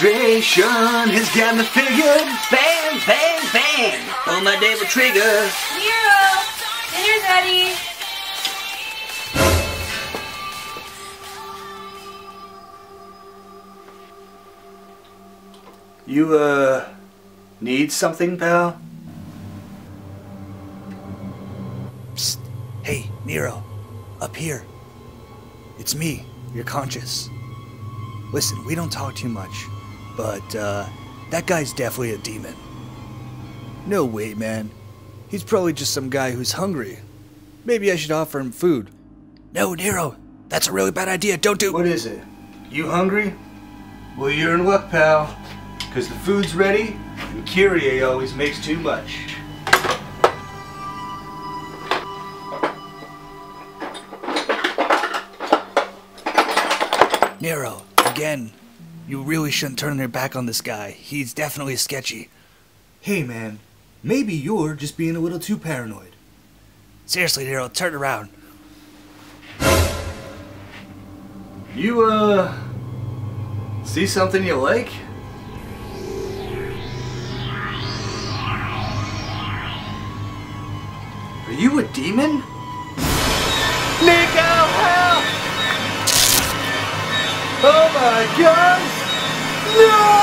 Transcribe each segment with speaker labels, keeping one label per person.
Speaker 1: Frustration has got me figured. Bang, bang, bang. On my David trigger.
Speaker 2: Nero, dinner's ready.
Speaker 1: You, need something, pal?
Speaker 3: Psst. Hey, Nero. Up here. It's me, your conscious. Listen, we don't talk too much, but, that guy's definitely a demon. No way, man. He's probably just some guy who's hungry. Maybe I should offer him food. No, Nero. That's a really bad idea. Don't do...
Speaker 1: What is it? You hungry? Well, you're in luck, pal. Because the food's ready, and Kyrie always makes too much.
Speaker 3: Nero, again, you really shouldn't turn your back on this guy. He's definitely sketchy.
Speaker 1: Hey, man. Maybe you're just being a little too paranoid.
Speaker 3: Seriously, Nero, turn around.
Speaker 1: You, see something you like? Are you a demon? Nico, help! Oh my God! No!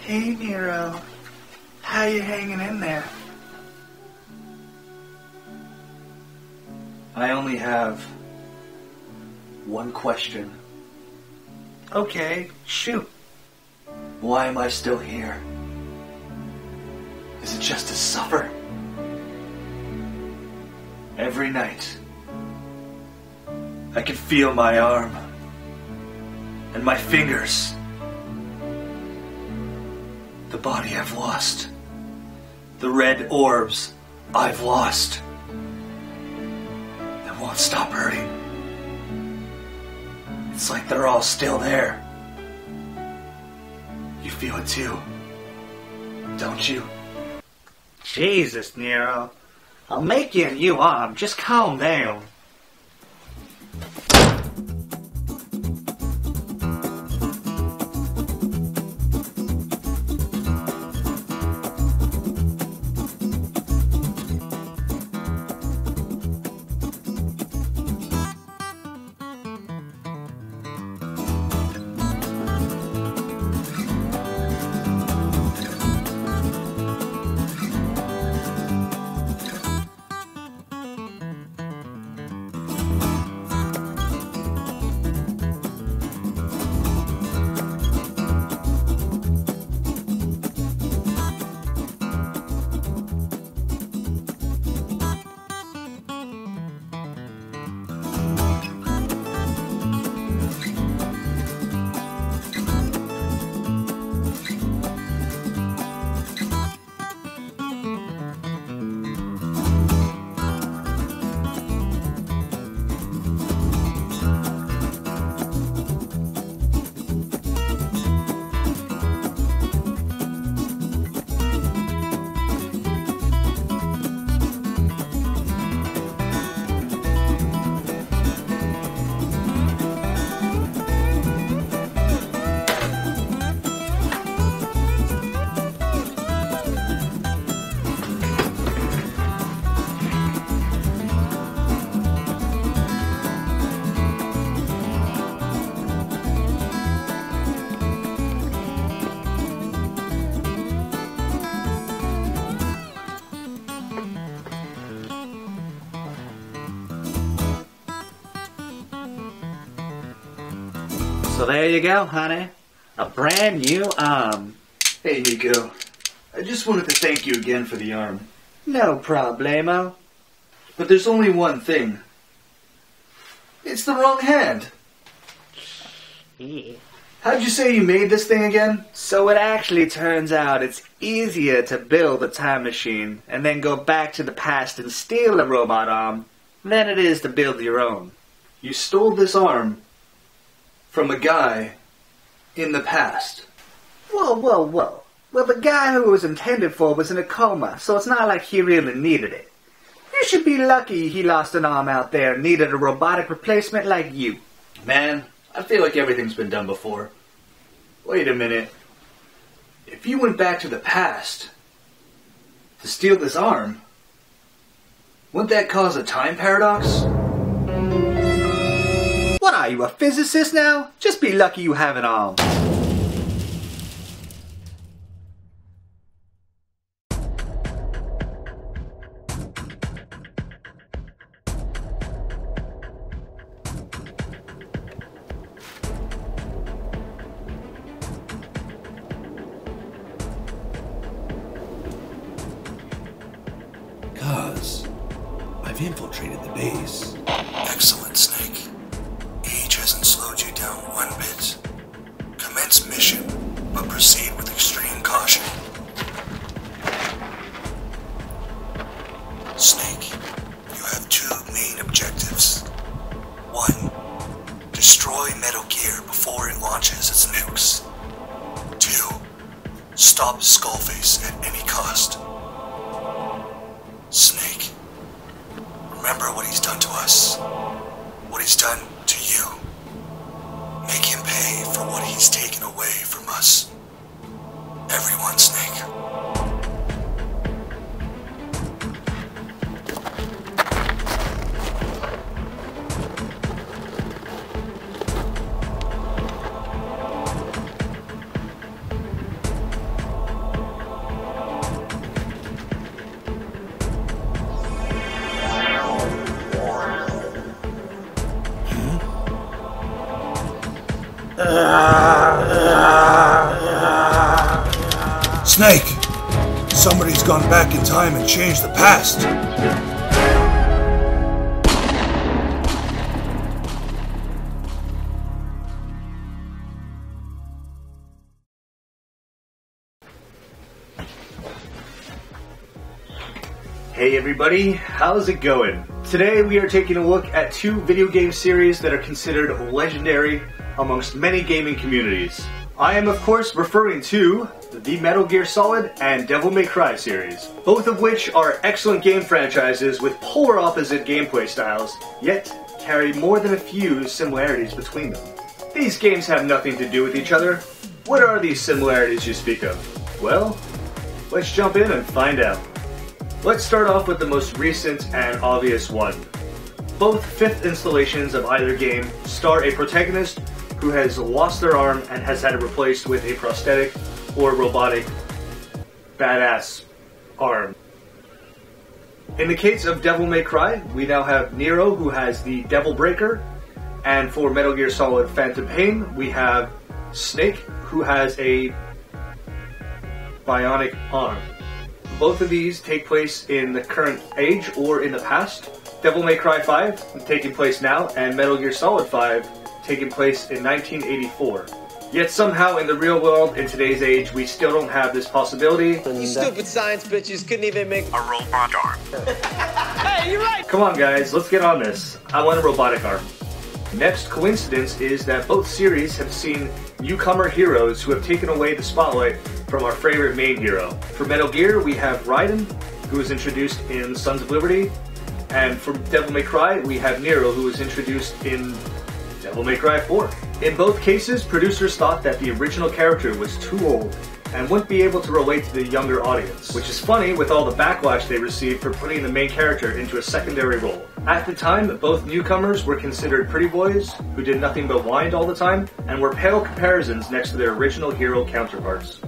Speaker 1: Hey, Nero. How you hanging in there? I only have one question. Okay, shoot. Why am I still here? Is it just to suffer? Every night, I can feel my arm and my fingers. The body I've lost. The red orbs I've lost. They won't stop hurting. It's like they're all still there. You feel it too, don't you? Jesus, Nero. I'll make you a new arm. Just calm down. So there you go, honey. A brand new arm. Hey, Nico. I just wanted to thank you again for the arm. No problemo. But there's only one thing. It's the wrong hand.
Speaker 2: Yeah.
Speaker 1: How'd you say you made this thing again?
Speaker 4: So it actually turns out it's easier to build a time machine and then go back to the past and steal a robot arm
Speaker 1: than it is to build your own. You stole this arm from a guy in the past.
Speaker 4: Whoa, whoa, whoa. Well, the guy who it was intended for was in a coma, so it's not like he really needed it. You should be lucky he lost an arm out there and needed a robotic replacement like you.
Speaker 1: Man, I feel like everything's been done before. Wait a minute. If you went back to the past to steal this arm, wouldn't that cause a time paradox?
Speaker 4: What are you, a physicist now? Just be lucky you have an arm.
Speaker 5: I've infiltrated the base.
Speaker 3: Excellent, Snake. Age hasn't slowed you down one bit. Commence mission, but proceed with extreme caution. Snake, you have two main objectives. 1. Destroy Metal Gear before it launches its nukes. 2. Stop Skullface at any cost. Snake, remember what he's done to us. What he's done to you. Make him pay for what he's taken away from us. Everyone, Snake. Snake! Somebody's gone back in time and changed the past.
Speaker 1: Hey everybody, how's it going? Today we are taking a look at two video game series that are considered legendary amongst many gaming communities. I am of course referring to the Metal Gear Solid and Devil May Cry series, both of which are excellent game franchises with polar opposite gameplay styles, yet carry more than a few similarities between them. These games have nothing to do with each other. What are these similarities you speak of? Well, let's jump in and find out. Let's start off with the most recent and obvious one. Both fifth installations of either game star a protagonist who has lost their arm and has had it replaced with a prosthetic or robotic badass arm. In the case of Devil May Cry, we now have Nero, who has the Devil Breaker, and for Metal Gear Solid Phantom Pain, we have Snake, who has a bionic arm. Both of these take place in the current age or in the past. Devil May Cry 5 taking place now, and Metal Gear Solid 5 taking place in 1984. Yet somehow in the real world, in today's age, we still don't have this possibility.
Speaker 6: You stupid science bitches couldn't even make
Speaker 3: A robot arm.
Speaker 6: Hey, you're right!
Speaker 1: Come on guys, let's get on this. I want a robotic arm. Next coincidence is that both series have seen newcomer heroes who have taken away the spotlight from our favorite main hero. For Metal Gear, we have Raiden, who was introduced in Sons of Liberty, and for Devil May Cry, we have Nero, who was introduced in Devil May Cry 4. In both cases, producers thought that the original character was too old and wouldn't be able to relate to the younger audience, which is funny with all the backlash they received for putting the main character into a secondary role. At the time, both newcomers were considered pretty boys who did nothing but whine all the time and were pale comparisons next to their original hero counterparts.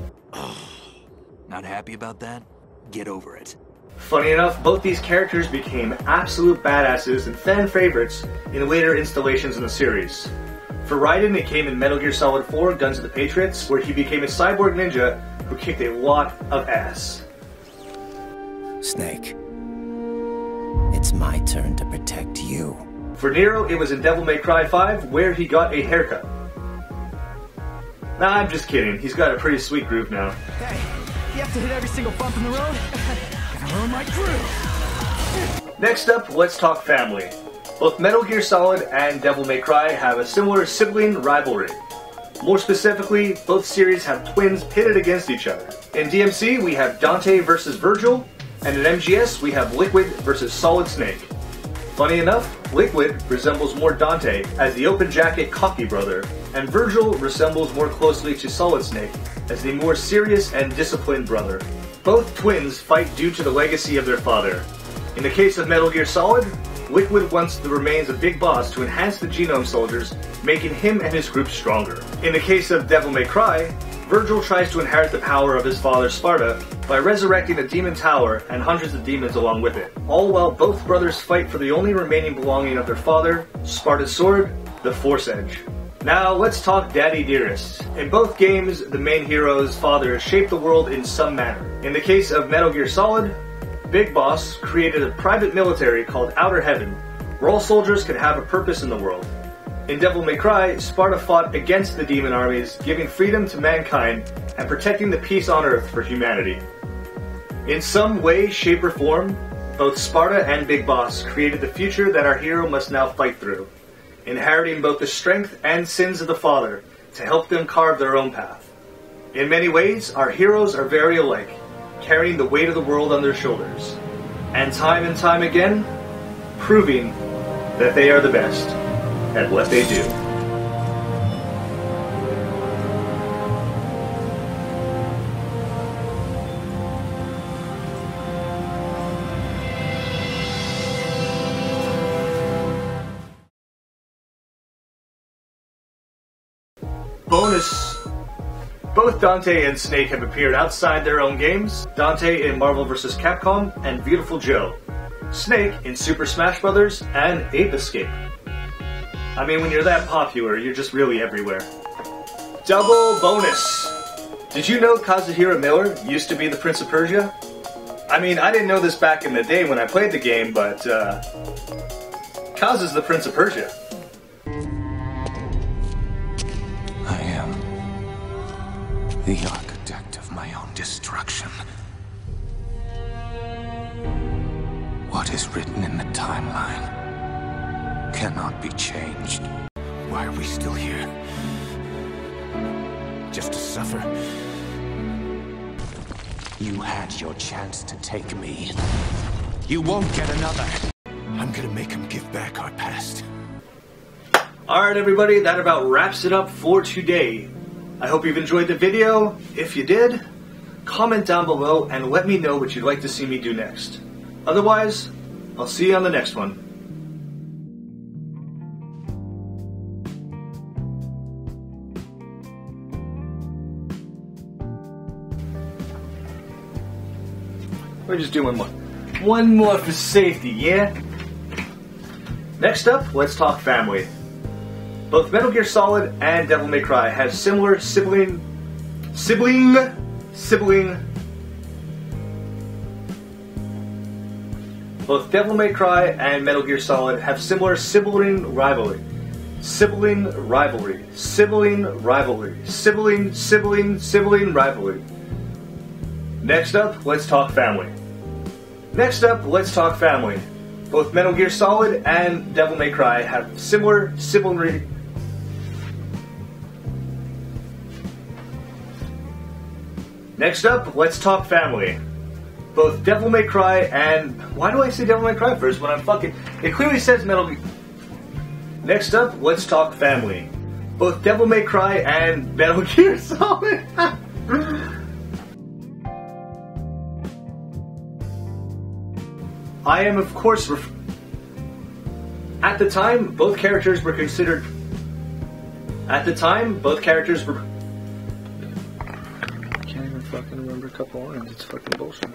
Speaker 5: Not happy about that? Get over it.
Speaker 1: Funny enough, both these characters became absolute badasses and fan favorites in later installations in the series. For Raiden, it came in Metal Gear Solid 4, Guns of the Patriots, where he became a cyborg ninja who kicked a lot of ass.
Speaker 7: Snake, it's my turn to protect you.
Speaker 1: For Nero, it was in Devil May Cry 5, where he got a haircut. Nah, I'm just kidding. He's got a pretty sweet groove now.
Speaker 8: Hey, you have to hit every single bump in the road? Gonna ruin my groove.
Speaker 1: Next up, let's talk family. Both Metal Gear Solid and Devil May Cry have a similar sibling rivalry. More specifically, both series have twins pitted against each other. In DMC, we have Dante versus Virgil, and in MGS, we have Liquid versus Solid Snake. Funny enough, Liquid resembles more Dante as the open jacket cocky brother, and Virgil resembles more closely to Solid Snake as the more serious and disciplined brother. Both twins fight due to the legacy of their father. In the case of Metal Gear Solid, Liquid wants the remains of Big Boss to enhance the Genome Soldiers, making him and his group stronger. In the case of Devil May Cry, Virgil tries to inherit the power of his father Sparta by resurrecting a demon tower and hundreds of demons along with it, all while both brothers fight for the only remaining belonging of their father, Sparta's sword, the Force Edge. Now let's talk Daddy Dearest. In both games, the main hero's father shaped the world in some manner. In the case of Metal Gear Solid, Big Boss created a private military called Outer Heaven, where all soldiers could have a purpose in the world. In Devil May Cry, Sparta fought against the demon armies, giving freedom to mankind and protecting the peace on Earth for humanity. In some way, shape, or form, both Sparta and Big Boss created the future that our hero must now fight through, inheriting both the strength and sins of the father to help them carve their own path. In many ways, our heroes are very alike, carrying the weight of the world on their shoulders, and time again, proving that they are the best at what they do. Bonus. Both Dante and Snake have appeared outside their own games, Dante in Marvel vs. Capcom and Beautiful Joe, Snake in Super Smash Bros. And Ape Escape. I mean, when you're that popular, you're just really everywhere. Double bonus! Did you know Kazuhira Miller used to be the Prince of Persia? I mean, I didn't know this back in the day when I played the game, but Kaz is the Prince of Persia.
Speaker 5: I am the architect of my own destruction. What is written in the timeline cannot be changed. Why are we still here? Just to suffer? You had your chance to take me. You won't get another. I'm gonna make him give back our past.
Speaker 1: Alright everybody, that about wraps it up for today. I hope you've enjoyed the video. If you did, comment down below and let me know what you'd like to see me do next. Otherwise, I'll see you on the next one. We're just doing one more. One more for safety, yeah? Next up, let's talk family. Both Metal Gear Solid and Devil May Cry have similar sibling. Both Devil May Cry and Metal Gear Solid have similar sibling rivalry. Sibling rivalry. Next up, let's talk family. Both Metal Gear Solid and Devil May Cry have similar sibling. Next up, let's talk family. Both Devil May Cry and... Why do I say Devil May Cry first when I'm fucking... It clearly says Metal Gear... Next up, let's talk family. Both Devil May Cry and Metal Gear Solid... I am, of course, at the time, both characters were considered... I can't even fucking remember a couple lines, it's fucking bullshit.